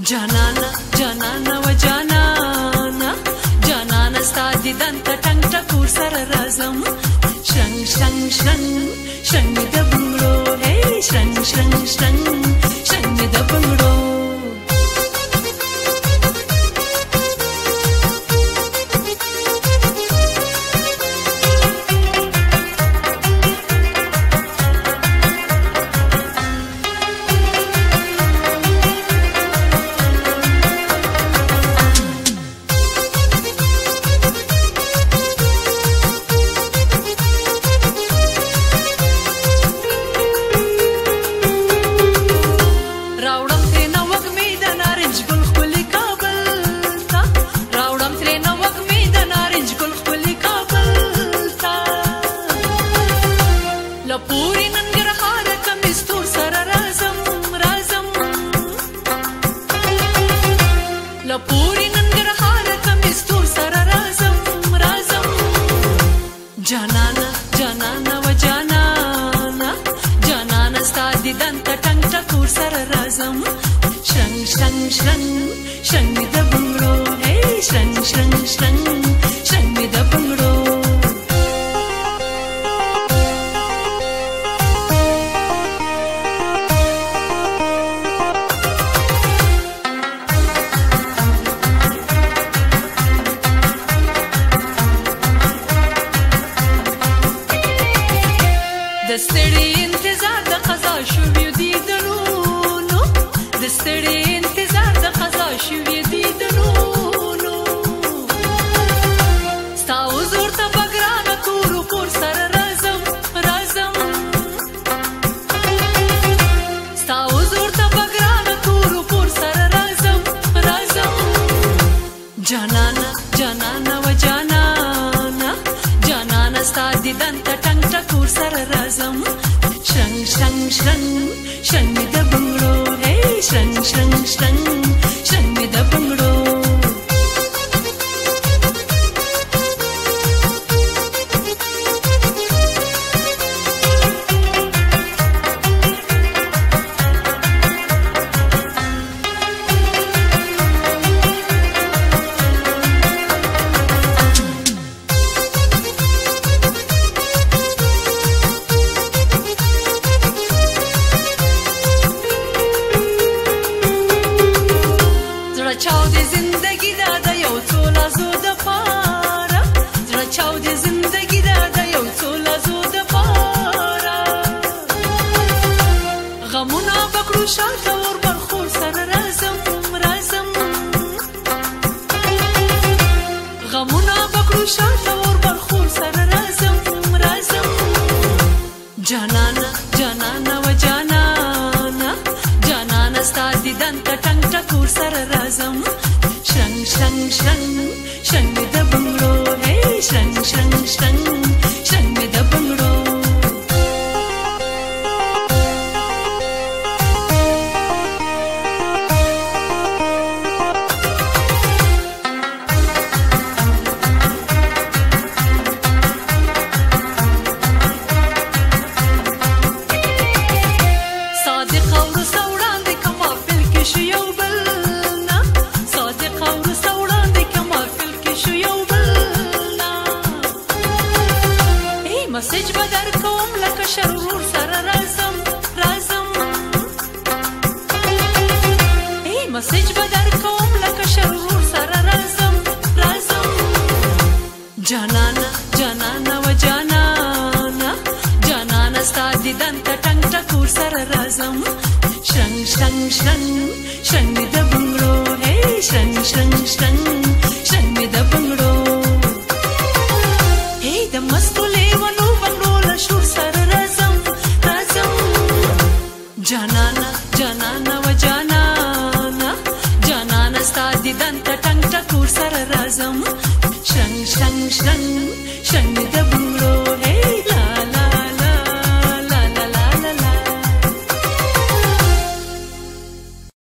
جانانا جانانا و جانانا جانانا ستا دیدن ته ټنګ ټکور سره راځم شرنګ شرنګ شرنګ شرنګ مې د بنګړو هی شرنګ شرنګ شرنګ شرنګ مې د بنګړو جانانا جانانا و جانانا جانانا ستا دیدن ته ټنګ ټکور سره راځم شرنګ شرنګ شرنګ شرنګ مې د بنګړو هی شرنګ شرنګ شرنګ شرنګ مې د بنګړو د ستړي انتظار د قضا شوي دیدنونو د ستړي انتظار د قضا شوي دیدنونو ستا حضور ته به ګرانه تورو کور سره راځم راځم ستا حضور ته به ګرانه تورو کور سره راځم راځم جانانا جانانا و جانانا جانانا ستا دیدن ته ټنګ ټکور سره راځم شرنګ شرنګ شرنګ شرنګ مې د بنګړو هی شرنګ شرنګ شرنګ شرنګ مې د بنګړو چاو د زندگی دا د یو څو لحظو د پاره زړه چاو د زندگی دا د یو څو لحظو د پاره غمونه بکړو شاته ور برخور سره راځم راځم غمونه بکړو شاته ور برخور سره راځم راځم جانانا جانانا و جانانا جانانا ستا دیدن ته ټنګ ټکور سره راځم شرنګ شرنګ شرنګ شرنګ مې د بنګړو هی شرنګ شرنګ شرنګ شرنګ مې د بنګړو مسج به درکوم لکه شرور سره راځم راځم ای مسج به درکوم لکه شرور سره راځم راځم جانانا جانانا و جانانا جانانا ستا دیدن ته ټنګ ټکور سره راځم شرنګ شرنګ شرنګ شرنګ مې د بنګړو هی شرنګ شرنګ شرنګ شرنګ مې د بنګړو هی د مستو لیونو شور سره راځم راځم جانانا جانانا و جانانا جانانا ستا دیدن ته ټنګ ټکور سره راځم شرنګ شرنګ شرنګ شرنګ مې د